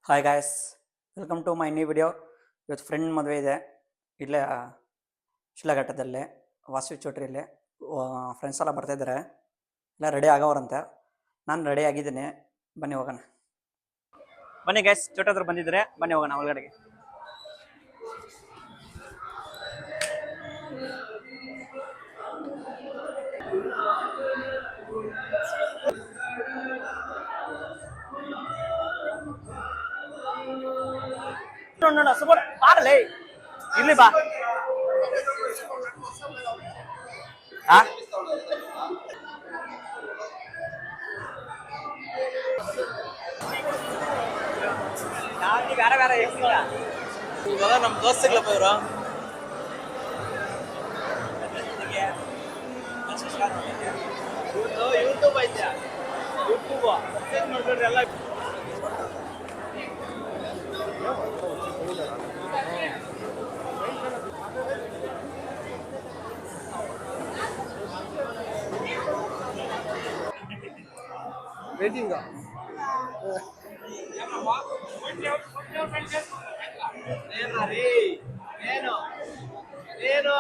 Hi guys, welcome to my new video. ಇವತ್ತು friend ಮದುವೆ ಇದೆ ಇಲ್ಲೇ ಶಿಲಾಘಟ್ಟದಲ್ಲಿ, ವಾಸವಿ ಚೌಟ್ರಿಯಲ್ಲಿ. ಫ್ರೆಂಡ್ಸ್ ಎಲ್ಲ ಬರ್ತಾಯಿದ್ದಾರೆ, ಎಲ್ಲ ರೆಡಿ ಆಗೋರಂತೆ. ನಾನು ರೆಡಿ ಆಗಿದ್ದೀನಿ, ಬನ್ನಿ ಹೋಗೋಣ. ಬನ್ನಿ ಗಾಯ್ಸ್, ಚೌಟ್ರಿ ಹತ್ರ ಬಂದಿದ್ದಾರೆ, ಬನ್ನಿ ಹೋಗೋಣ ಒಳಗಡೆಗೆ. ನೋಡೋಣ ಸುಮಾರು ಬಾರಲೇ, ಇಲ್ಲಿ ಬಾ. ಬೇರೆ ಬೇರೆ ಇವಾಗ ನಮ್ಮ ದೋಸ್ತಗಳಪ್ಪ ಇವರು. ಯೂಟ್ಯೂಬ್ ಐತೆ, ಯೂಟ್ಯೂಬ್ ನೋಡ್ರಿ ಎಲ್ಲ. ವೇಟಿಂಗ್ ಏನು ಏನು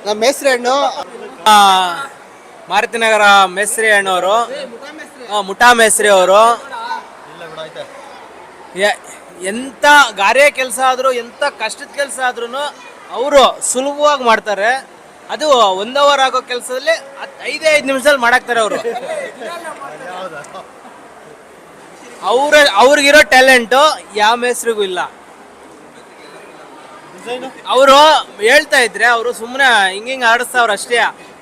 ನಮ್ಮ ಮೇಸ್ತ್ರಿ ಹಣ್ಣು ಮಾರುತಿನಗರ ಮೇಸ್ತ್ರಿ ಹಣ್ಣವರು, ಮುಠಾ ಮೇಸ್ತ್ರಿ ಅವರು. ಎಂತ ಗಾರೆ ಕೆಲಸ ಆದ್ರೂ, ಎಂತ ಕಷ್ಟದ ಕೆಲಸ ಆದ್ರೂ ಅವರು ಸುಲಭವಾಗಿ ಮಾಡ್ತಾರೆ. ಅದು 1 ಅವರ್ ಆಗೋ ಕೆಲಸದಲ್ಲಿ 5 ನಿಮಿಷದಲ್ಲಿ ಮಾಡಾಕ್ತಾರೆ ಅವರು. ಅವ್ರಿಗಿರೋ ಟ್ಯಾಲೆಂಟು ಯಾವ ಮೇಸ್ತ್ರಿಗೂ ಇಲ್ಲ. ಅವರು ಹೇಳ್ತಾ ಇದ್ರೆ ಅವರು ಸುಮ್ಮನೆ ಹಿಂಗಿಂಗ್ ಆಡಿಸ್ತಾವ್ರ ಅಷ್ಟೇ.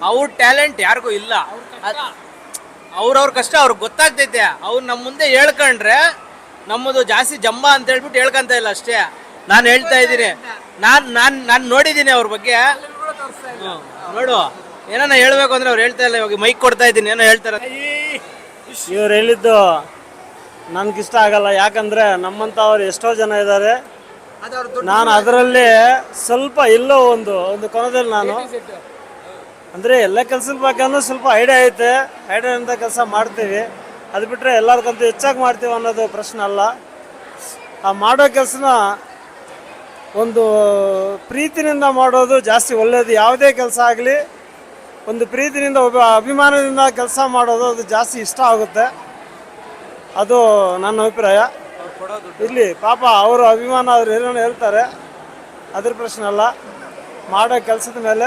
ಅವ್ರ ಟ್ಯಾಲೆಂಟ್ ಯಾರಿಗೂ ಇಲ್ಲ. ಅವ್ರವ್ರ ಕಷ್ಟ ಅವ್ರಿಗೆ ಗೊತ್ತಾಗ್ತೈತೆ. ಅವ್ರು ನಮ್ಮ ಮುಂದೆ ಹೇಳ್ಕೊಂಡ್ರೆ ನಮ್ಮದು ಜಾಸ್ತಿ ಜಂಬ ಅಂತ ಹೇಳ್ಬಿಟ್ಟು ಹೇಳ್ಕೊಂತ ಇಲ್ಲ ಅಷ್ಟೇ. ನಾನು ಹೇಳ್ತಾ ಇದ್ದೀನಿ, ನಾನು ನೋಡಿದ್ದೀನಿ ಅವ್ರ ಬಗ್ಗೆ. ನೋಡು, ಏನಾನ ಹೇಳ್ಬೇಕು ಅಂದ್ರೆ ಅವ್ರು ಹೇಳ್ತಾ ಇಲ್ಲ. ಇವಾಗ ಮೈಕ್ ಕೊಡ್ತಾ ಇದ್ದೀನಿ, ಏನೋ ಹೇಳ್ತಾರೆ. ಇವ್ರು ಹೇಳಿದ್ದು ನನ್ಗಿಷ್ಟ ಆಗಲ್ಲ. ಯಾಕಂದ್ರೆ ನಮ್ಮಂತ ಅವ್ರು ಎಷ್ಟೋ ಜನ ಇದ್ದಾರೆ. ನಾನು ಅದರಲ್ಲಿ ಸ್ವಲ್ಪ ಎಲ್ಲೋ ಒಂದು ಕೊನದಲ್ಲಿ ನಾನು ಅಂದರೆ ಎಲ್ಲ ಕೆಲಸದ ಬಗ್ಗೆ ಸ್ವಲ್ಪ ಐಡಿಯಾ ಐತೆ. ಐಡಿಯಾ ಅಂತ ಕೆಲಸ ಮಾಡ್ತೀವಿ. ಅದು ಬಿಟ್ಟರೆ ಎಲ್ಲರಿಗಂತೂ ಹೆಚ್ಚಾಗಿ ಮಾಡ್ತೀವಿ ಅನ್ನೋದು ಪ್ರಶ್ನೆ ಅಲ್ಲ. ಆ ಮಾಡೋ ಕೆಲಸನ ಒಂದು ಪ್ರೀತಿನಿಂದ ಮಾಡೋದು ಜಾಸ್ತಿ ಒಳ್ಳೆಯದು. ಯಾವುದೇ ಕೆಲಸ ಆಗಲಿ ಒಂದು ಪ್ರೀತಿನಿಂದ, ಅಭಿಮಾನದಿಂದ ಕೆಲಸ ಮಾಡೋದು ಅದು ಜಾಸ್ತಿ ಇಷ್ಟ ಆಗುತ್ತೆ. ಅದು ನನ್ನ ಅಭಿಪ್ರಾಯ. ಇಲ್ಲಿ ಪಾಪ ಅವರು ಅಭಿಮಾನ ಅವ್ರು ಏನೋ ಹೇಳ್ತಾರೆ, ಅದ್ರ ಪ್ರಶ್ನೆ ಅಲ್ಲ. ಮಾಡೋ ಕೆಲಸದ ಮೇಲೆ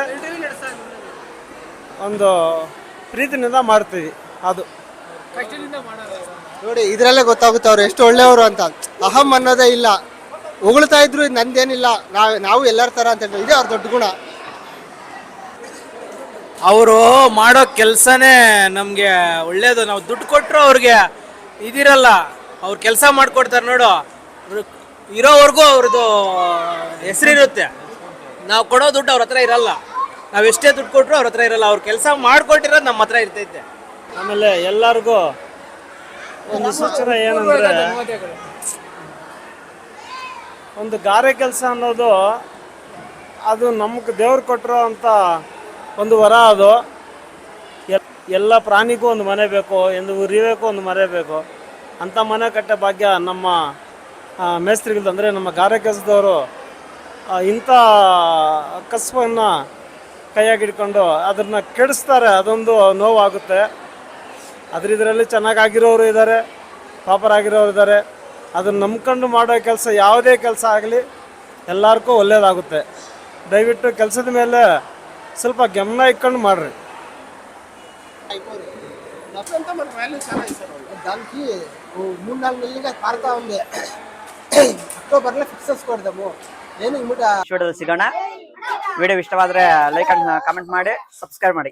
ಒಂದು ಪ್ರೀತಿನಿಂದ ಮಾಡ್ತೀವಿ. ಅದು ನೋಡಿ, ಇದರಲ್ಲೇ ಗೊತ್ತಾಗುತ್ತೆ ಅವ್ರು ಎಷ್ಟು ಒಳ್ಳೆಯವರು ಅಂತ. ಅಹಂ ಅನ್ನೋದೇ ಇಲ್ಲ. ಹೊಗಳ್ತಾ ಇದ್ರು ನಂದೇನಿಲ್ಲ, ನಾವು ಎಲ್ಲರ ಥರ ಅಂತ ಹೇಳ್ತಾರೆ. ಇದೇ ಅವ್ರ ದೊಡ್ಡ ಗುಣ. ಅವರು ಮಾಡೋ ಕೆಲಸನೇ ನಮಗೆ ಒಳ್ಳೇದು. ನಾವು ದುಡ್ಡು ಕೊಟ್ಟರು ಅವ್ರಿಗೆ ಇದಿರಲ್ಲ, ಅವ್ರು ಕೆಲಸ ಮಾಡಿಕೊಡ್ತಾರೆ. ನೋಡು, ಇರೋವರೆಗೂ ಅವ್ರದ್ದು ಹೆಸರಿರುತ್ತೆ. ನಾವು ಕೊಡೋ ದುಡ್ಡು ಅವ್ರ ಹತ್ರ ಇರಲ್ಲ. ನಾವು ಎಷ್ಟೇ ದುಡ್ಡು ಕೊಟ್ಟರು ಅವ್ರ ಹತ್ರ ಇರಲ್ಲ. ಅವ್ರು ಕೆಲಸ ಮಾಡಿಕೊಟ್ಟಿರೋದು ನಮ್ಮ ಹತ್ರ ಇರ್ತೈತೆ. ಆಮೇಲೆ ಎಲ್ಲರಿಗೂ ಒಂದು ಸೂಚನೆ ಏನಂದರೆ, ಒಂದು ಗಾರೆ ಕೆಲಸ ಅನ್ನೋದು ಅದು ನಮಗೆ ದೇವ್ರು ಕೊಟ್ಟಿರೋ ಅಂಥ ಒಂದು ವರ. ಅದು ಎಲ್ಲ ಪ್ರಾಣಿಗೂ ಒಂದು ಮನೆ ಬೇಕು, ಎಂದು ಉರಿಬೇಕು ಒಂದು ಮನೆ ಬೇಕು. ಅಂಥ ಮನೆ ಕಟ್ಟೋ ಭಾಗ್ಯ ನಮ್ಮ ಮೇಸ್ತ್ರಿಗಳದ್ದು. ಅಂದರೆ ನಮ್ಮ ಗಾರೆ ಕೆಲಸದವರು ಇಂಥ ಕಸವನ್ನು ಕೈಯಾಗಿಡ್ಕೊಂಡು ಅದನ್ನು ಕೆಡಿಸ್ತಾರೆ. ಅದೊಂದು ನೋವಾಗುತ್ತೆ. ಇದರಲ್ಲಿ ಚೆನ್ನಾಗಿರೋರು ಇದ್ದಾರೆ, ಪಾಪರಾಗಿರೋರು ಇದ್ದಾರೆ. ಅದನ್ನು ನಂಬ್ಕೊಂಡು ಮಾಡೋ ಕೆಲಸ ಯಾವುದೇ ಕೆಲಸ ಆಗಲಿ ಎಲ್ಲರಿಗೂ ಒಳ್ಳೆಯದಾಗುತ್ತೆ. ದಯವಿಟ್ಟು ಕೆಲಸದ ಮೇಲೆ ಸ್ವಲ್ಪ ಗಮನ ಇಟ್ಕೊಂಡು ಮಾಡ್ರಿ. దానికి 3-4 నెలలుగా పారుతా ఉంది. ಅಕ್ಟೋಬರ್లో ಫಿಕ್ಸಸ್ ಕೊಡ್ದము. ಏನು ವಿಡಿಯೋದಲ್ಲಿ ಸಿಗೋಣ. ವಿಡಿಯೋ ಇಷ್ಟವಾದರೆ ಲೈಕ್ ಅಂಡ್ ಕಾಮೆಂಟ್ ಮಾಡಿ, ಸಬ್ಸ್ಕ್ರೈಬ್ ಮಾಡಿ.